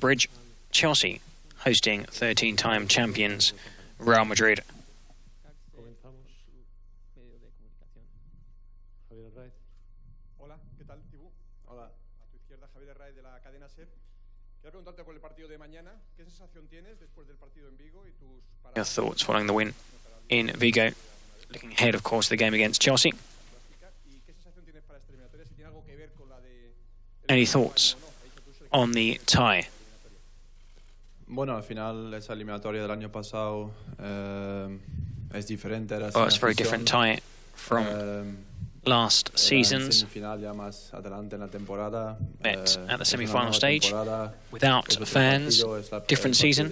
Bridge, Chelsea hosting 13-time champions Real Madrid. Hola, ¿qué tal, Thibaut? Hola. A tu izquierda, Javier Herraiz de la cadena SER. Quería preguntarte por el partido de mañana. ¿Qué sensación tienes después del partido en Vigo y tus Your thoughts following the win in Vigo, looking ahead, of course, to the game against Chelsea. Any thoughts on the tie? Bueno, al final esa eliminatoria del año pasado es diferente. Oh, it's a very different tie from last season's. Met at the semi-final stage, without fans, different season.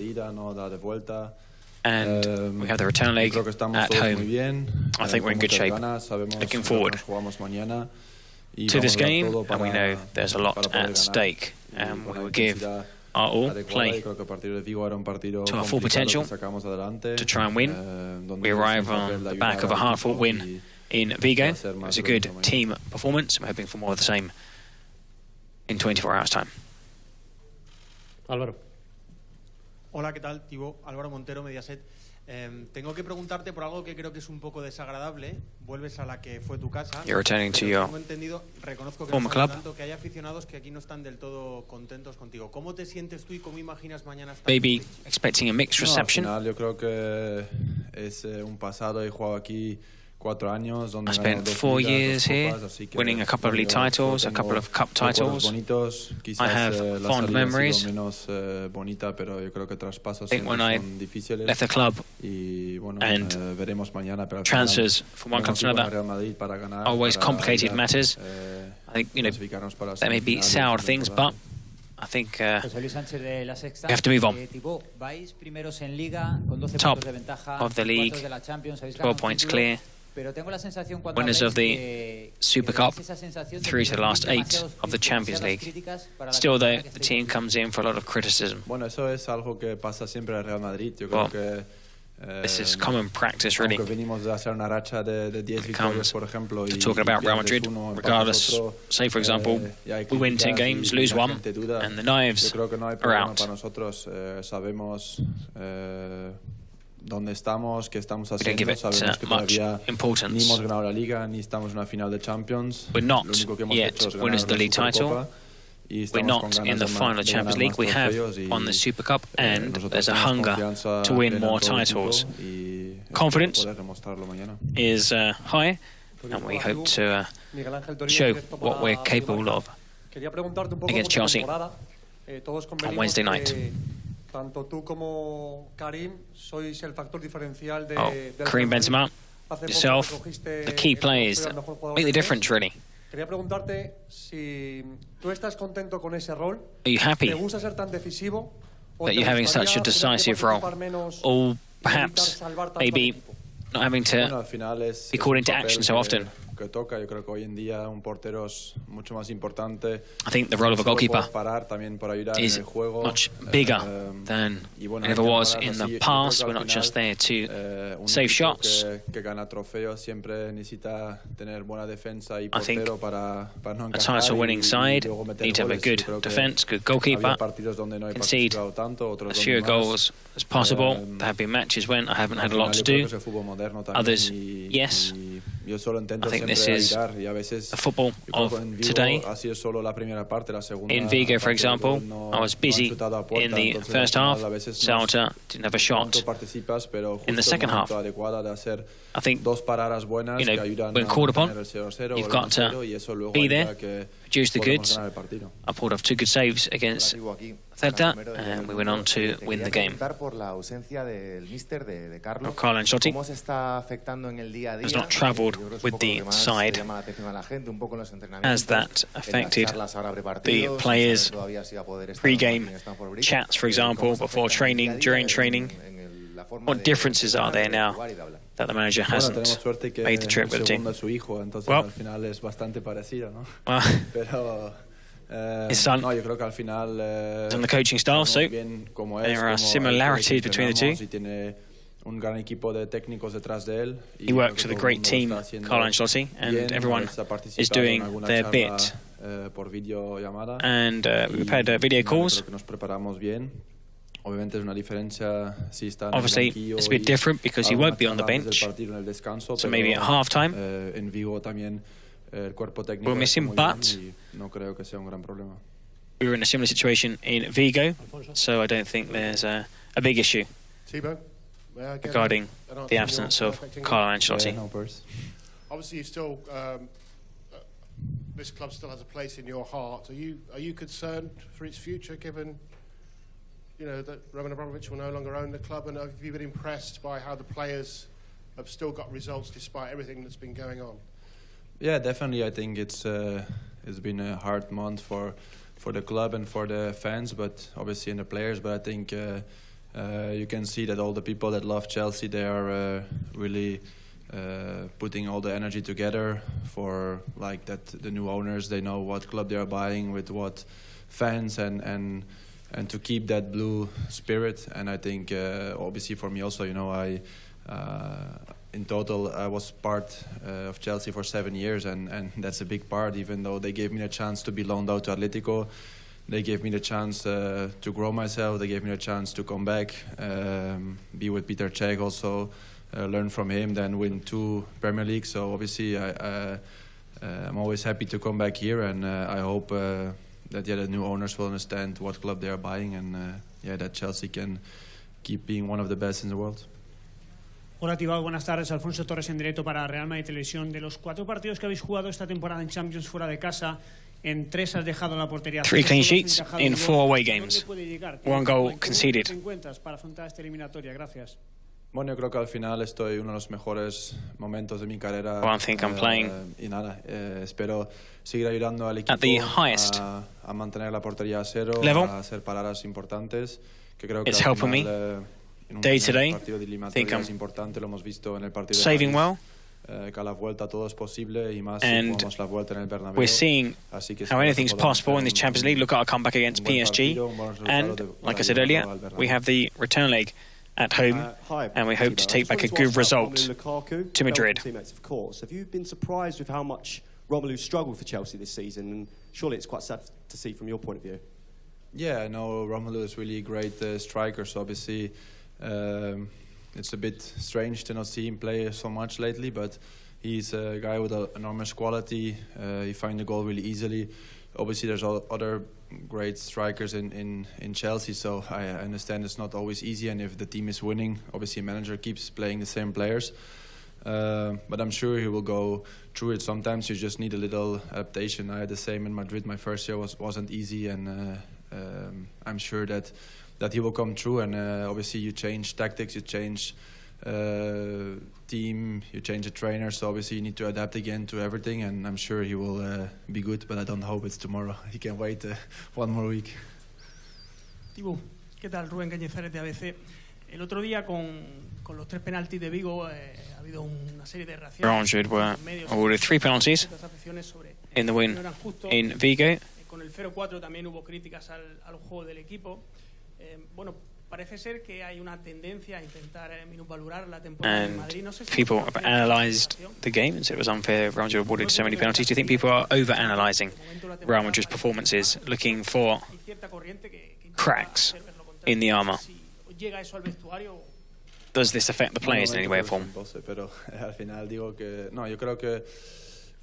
And we have the return leg at home. I think we're in good shape. Looking forward to this game, and we know there's a lot at stake, and we will give our all, play to our full potential to try and win. We arrive on the back of a hard-fought win in Vigo. It was a good team performance, and we're hoping for more of the same in 24 hours' time. Álvaro. Hola, ¿qué tal? Thibaut, Álvaro Montero, Mediaset. Tengo que preguntarte por algo que creo que es un poco desagradable. Vuelves a la que fue tu casa. You're returning to your reconozco que former club. Tanto que hay aficionados que aquí no están del todo contentos contigo. ¿Cómo te sientes tú y cómo imaginas mañana estar? Maybe expecting a mixed reception. No, al final yo creo que es un pasado. He jugado aquí 4 años. I spent 4 years here, winning a couple of league titles, a couple of cup titles. I have fond memories. I think when I left the club and transfers from one club to another are always complicated matters. I think, you know, that may be soured things, but I think we have to move on. Top of the league, 12 points clear. Winners of the Super Cup through to the last 8 of the Champions League. Still, though, the team comes in for a lot of criticism. Well, this is common practice, really, when it comes to talking about Real Madrid, regardless. Say, for example, we win 10 games, lose 1, and the knives are out. We don't give it much importance. We're not yet winners of the league title. We're not in the final Champions League. We have won the Super Cup, and there's a hunger to win more titles. Confidence is high, and we hope to show what we're capable of against Chelsea on Wednesday night. Tanto tú como Karim sois el factor diferencial de Karim Benzema, yourself, the key players that make the difference, really. Quería preguntarte si tú estás contento con ese rol. Are you happy ¿Te gusta ser tan decisivo? that you're having such a decisive role? Or perhaps, maybe, not having to be called into action so often? I think the role of a goalkeeper is much bigger than it ever was in the past. We're not just there to save shots. I think a title-winning side need to have a good defence, good goalkeeper, concede as few goals as possible. There have been matches when I haven't had a lot to do. Others, yes. I think this is the football of today. In Vigo, for example, I was busy in the first half. Celta didn't have a shot in the second half. I think, you know, when called upon, you've got to be there, produce the goods. I pulled off 2 good saves against Celta, and we went on to win the game. Carlo Ancelotti has not travelled with the side. Has that affected the players' pre-game chats, for example, before training, during training? What differences are there now that the manager hasn't made the trip with the team? Well, his son is on the coaching staff, so there are similarities between the two. un gran equipo de técnicos detrás de él. He works with a great team, Carlo Ancelotti, and everyone is doing their bit. Por videollamada. And we've had video calls. Creo que nos preparamos bien. Obviamente es una diferencia si está en Obviously, el banquillo it's a bit different because he won't be on the bench. So maybe at half-time, en Vigo también el cuerpo técnico we'll miss him, but no creo que sea un gran problema. we were in a similar situation in Vigo, so I don't think there's a big issue regarding the absence of Carlo Ancelotti. Obviously, you still this club still has a place in your heart. Are you concerned for its future, given that Roman Abramovich will no longer own the club? And have you been impressed by how the players have still got results despite everything that's been going on? Yeah, definitely. I think it's been a hard month for the club and for the fans, but obviously in the players. But I think you can see that all the people that love Chelsea, they are really putting all the energy together for like that. The new owners, they know what club they are buying with what fans and to keep that blue spirit. And I think obviously for me also, I in total I was part of Chelsea for 7 years, and that's a big part. Even though they gave me the chance to be loaned out to Atletico, they gave me the chance to grow myself. They gave me the chance to come back, be with Peter Cech also, learn from him, then win 2 Premier League. So obviously I'm always happy to come back here, and I hope that the new owners will understand what club they are buying, and that Chelsea can keep being one of the best in the world. Hola Thibaut, buenas tardes. Alfonso Torres en directo para Real Madrid Televisión. De los 4 partidos que habéis jugado esta temporada en Champions fuera de casa, en 3 has dejado la portería. 3 clean sheets in 4 away games. 1 goal conceded. ¿Qué encuentras para afrontar esta eliminatoria? Gracias. Bueno, yo creo que al final estoy en uno de los mejores momentos de mi carrera. I think I'm playing y nada, espero seguir ayudando al equipo at the highest a mantener la portería a cero, level. a hacer paradas importantes. Que creo que It's al helping final, me day to day. Partido de Think I'm es importante, lo hemos visto en el partido saving well. Que a la vuelta todo es posible y más And si jugamos la vuelta en el Bernabéu. We're seeing how anything's possible in this Champions League. Look at our comeback against PSG. And, like I said earlier, we have the return leg at home, and we hope to take back a good result to Madrid. Teammates, of course. Have you been surprised with how much Romelu struggled for Chelsea this season? And surely it's quite sad to see from your point of view. Yeah, I know Romelu is really a great striker, so obviously it's a bit strange to not see him play so much lately, but he's a guy with enormous quality. He finds the goal really easily. Obviously, there's other great strikers in Chelsea, so I understand it's not always easy, and if the team is winning, obviously a manager keeps playing the same players. But I'm sure he will go through it. Sometimes you just need a little adaptation. I had the same in Madrid. My first year wasn't easy, and I'm sure that he will come through. And obviously you change tactics, you change team, you change the trainer, so obviously you need to adapt again to everything, and I'm sure he will be good, but I don't hope it's tomorrow. He can wait 1 more week. Thibaut, ¿qué tal? Rubén Cañizares de ABC. El otro día con los 3 penaltis de Vigo ha habido una serie de reacciones. Real Madrid were awarded 3 penalties in the win in Vigo. Con el 0-4 también hubo críticas al juego del equipo. Bueno, parece ser que hay una tendencia a intentar minusvalorar la temporada de Madrid. No sé si people have analysed the game and said it was unfair. Real Madrid awarded so many penalties. Do you think people are over-analysing Real Madrid's performances, looking for cracks in the armour? Does this affect the players in any way or form? Pero al final digo que no, yo creo que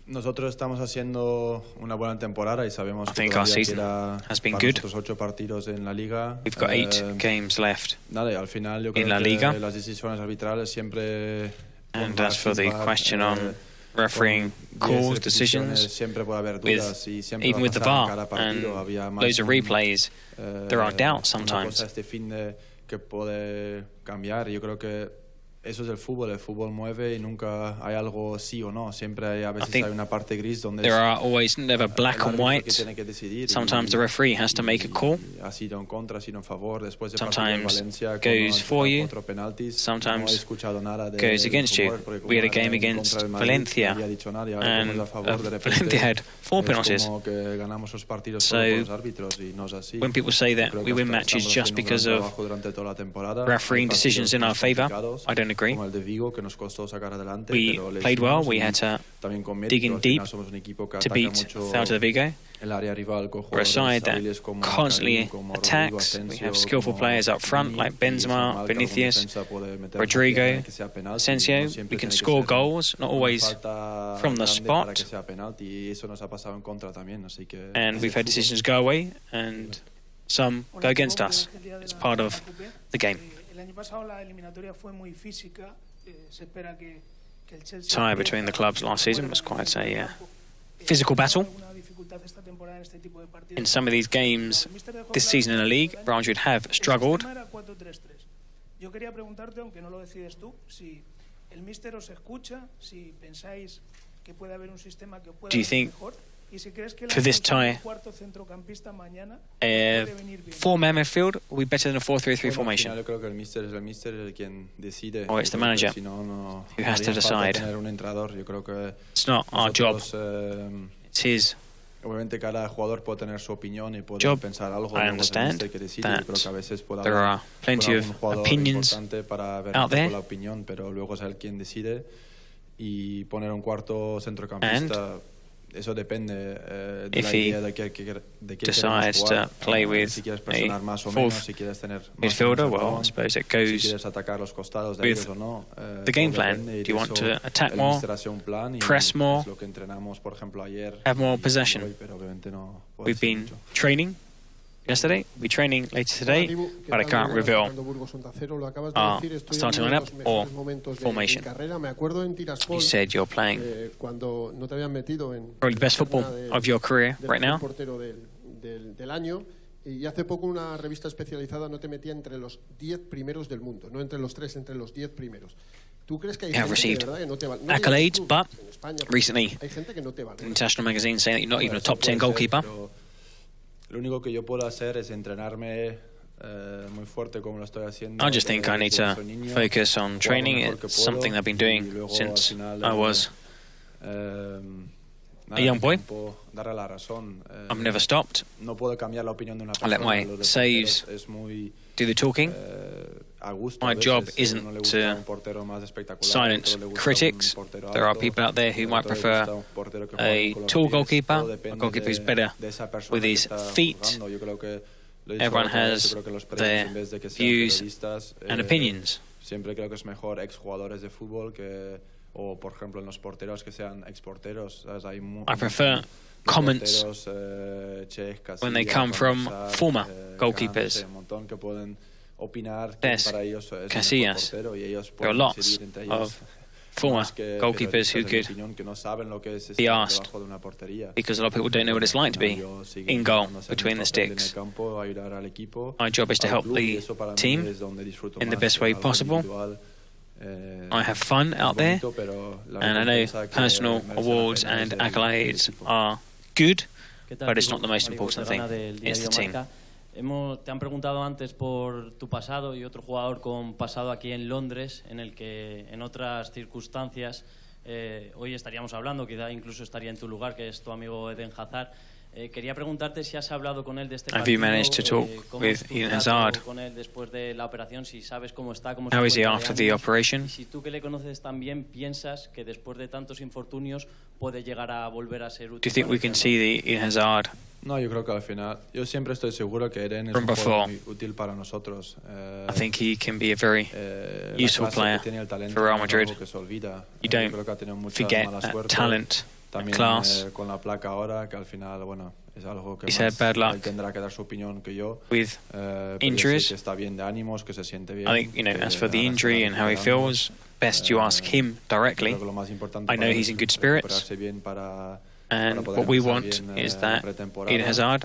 nosotros estamos haciendo una buena temporada y sabemos que todavía queda para nosotros 8 partidos en la Liga. We've got 8 games left nada, al final yo creo in La Liga. Que las decisiones arbitrales siempre. And as for the question on refereing calls, decisions, siempre puede haber dudas y siempre even with the VAR and loads of replays, there are doubts sometimes. Que puede cambiar. Yo creo que eso es el fútbol mueve y nunca hay algo sí o no, siempre hay, a veces hay una parte gris donde there are always never black and white. Sometimes the referee has to make a call. Sometimes goes for you, sometimes goes against you. We had a game against Valencia, and Valencia had 4 penalties. So when people say that we win matches just because of refereeing decisions in our favour, I don't agree. We played well, we had to dig in deep to beat Celta Vigo. We're a side that constantly attacks. We have skillful players up front like Benzema, Vinicius, Rodrigo, Asensio. We can score goals, not always from the spot. And we've had decisions go away and some go against us. It's part of the game. Tie between the clubs last season was quite a physical battle. In some of these games this season in the league, Real Madrid have struggled. Do you think for this tie, a 4-man midfield will be better than a 4-3-3 formation? Or it's the manager who has to decide. It's not our job, it's his job. I understand that there are plenty of opinions out there, and if he decides to play with a fourth midfielder, well, I suppose it goes with the game plan. Do you want to attack more, press more, have more possession? We've been training yesterday, we'll be training later today, but I can't reveal our starting lineup or formation. You said you're playing probably the best football of your career right now. Y hace poco una revista especializada no te metía entre los 10 primeros del mundo, no entre los 3, entre los 10 primeros. ¿Tú crees que hay gente que de verdad que no te vale? Accolades, but recently, international magazine saying that you're not even a top 10 goalkeeper. Lo único que yo puedo hacer es entrenarme muy fuerte como lo estoy haciendo. I just think I need to focus on training. It's something I've been doing since I was a young boy. I've never stopped. I let my saves do the talking. My job isn't to silence critics. There are people out there who might prefer a tall goalkeeper, a goalkeeper who's better with his feet. Everyone has their views and opinions. I prefer comments when they come from former goalkeepers. There's Casillas. There are lots of former goalkeepers who could be asked, because a lot of people don't know what it's like to be in goal between the sticks. My job is to help the team in the best way possible. I have fun out there, and I know personal awards and accolades are good, but it's not the most important thing. It's the team. Te han preguntado antes por tu pasado y otro jugador con pasado aquí en Londres, en el que en otras circunstancias hoy estaríamos hablando, quizá incluso estaría en tu lugar, que es tu amigo Eden Hazard. Quería preguntarte si has hablado con él de este partido. Have you managed to talk with Eden Hazard? Con él después de la operación, si sabes cómo está, cómo How is he after the operation? Si tú que le conoces tan bien piensas que después de tantos infortunios puede llegar a volver a ser útil. Do you think we can see the Eden Hazard? No, yo creo que al final, yo siempre estoy seguro que Eden es un jugador muy útil para nosotros. I think he can be a very useful player for Real Madrid. You don't forget that talent, that class. Con la placa ahora, que al final, bueno, es algo que he's had bad luck tendrá que dar su opinión que yo. With injuries. Que está bien de ánimos, que se siente bien. I think, as for the injury and how he feels, best you ask him directly. I know he's in good spirits. And what we want is that Eden Hazard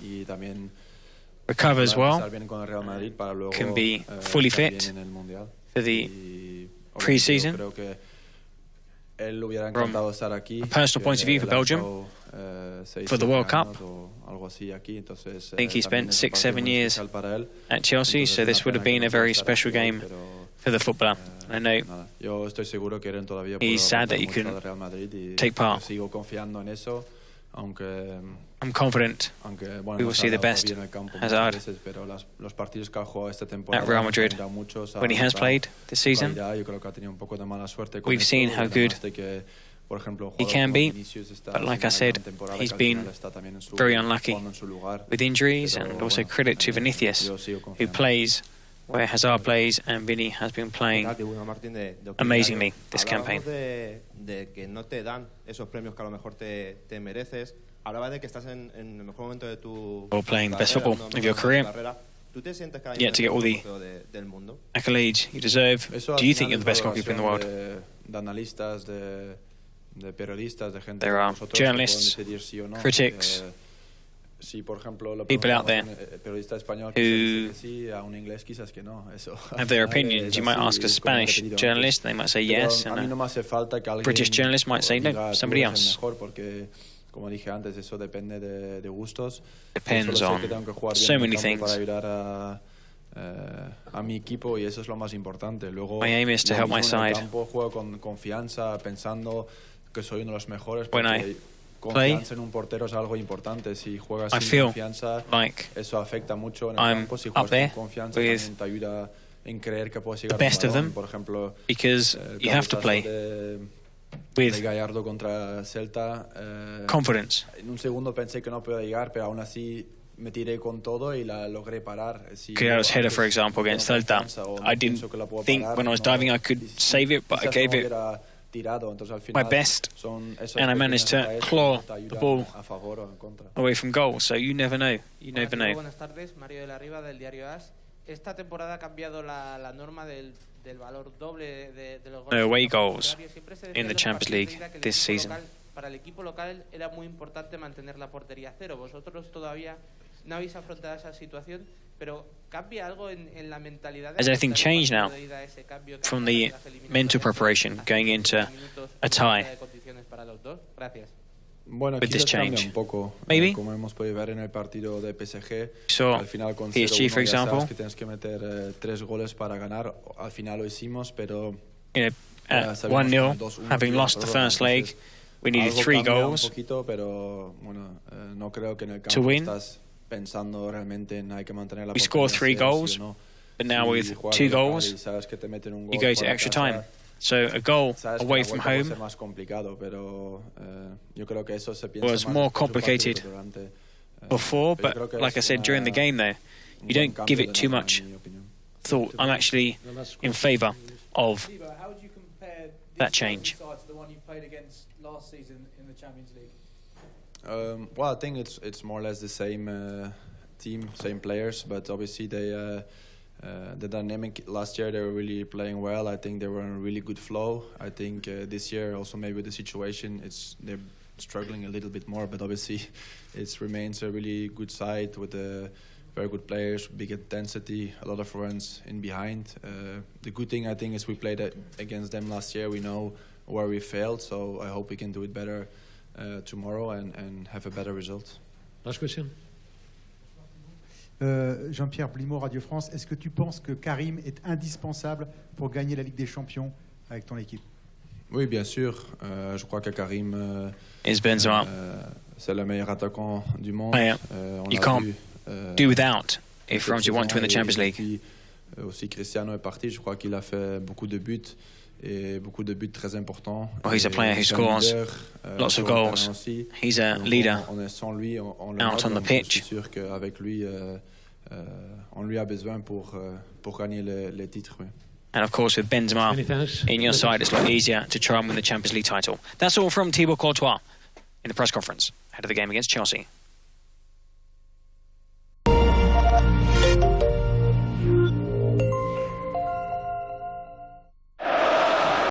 recovers well, can be fully fit for the pre-season. From a personal point of view for Belgium, for the World Cup, I think he spent 6-7 years at Chelsea, so this would have been a very special game for the footballer. I know he's sad that he couldn't take part. I'm confident we will see the best Hazard at Real Madrid. When he has played this season, we've seen how good he can be, but like I said, he's been very unlucky with injuries, and also credit to Vinicius, who plays where Hazard plays, and Vini has been playing amazingly this campaign. Or playing the best football of your career, yet to get all the accolades you deserve. Do you think you're the best goalkeeper in the world? There are journalists, critics, people out there who have their opinions. You might ask a Spanish journalist, they might say yes, and a British journalist might say no, somebody else. Depends on so many things. My aim is to help my side. When I play, I feel like I'm up there with the best of them, because you have to play with confidence. Criado's header, for example, against Celta, I didn't think when I was diving I could save it, but I gave it my best, and I managed to claw the ball away from goal. So you never know. You never know. Buenas tardes, Mario de la Riva del diario AS. Esta temporada ha cambiado la norma del valor doble de los goles. No away goals in the Champions League this season. Para el equipo local era muy importante mantener la portería a cero. Vosotros todavía no habéis afrontado esa situación, pero ¿cambia algo en la mentalidad? Has anything changed now from the mental preparation going into a tie with this change? Maybe. So, PSG, for example, 1-0, having lost the first leg, we needed 3 goals to win. We score 3 goals, but now with 2 goals, you go to extra time. So a goal away from home was more complicated before, but like I said during the game though, you don't give it too much thought. I'm actually in favour of that change. Last season in the Champions League? Well, I think it's more or less the same team, same players, but obviously the dynamic last year, they were really playing well. I think they were in a really good flow. I think this year also maybe with the situation, they're struggling a little bit more, but obviously it remains a really good side with very good players, big intensity, a lot of runs in behind. The good thing I think is we played against them last year. We know where we failed, so I hope we can do it better tomorrow and have a better result. Last question. Jean-Pierre Blimaud, Radio France, est-ce que tu penses que Karim est indispensable pour gagner la Ligue des Champions avec ton équipe? Oui, bien sûr. Je crois que Karim c'est le meilleur attaquant du monde. You can't do without if you want to win the Champions League. Aussi Cristiano est parti, je crois qu'il a fait beaucoup de buts. Beaucoup de buts très importants. Well, he's a player who scores lots of goals. He's a leader out on the pitch. Je suis sûr qu'avec lui, on lui a besoin pour gagner les titres. And of course, with Benzema in your side, it's a lot easier to try and win the Champions League title. That's all from Thibaut Courtois in the press conference ahead of the game against Chelsea.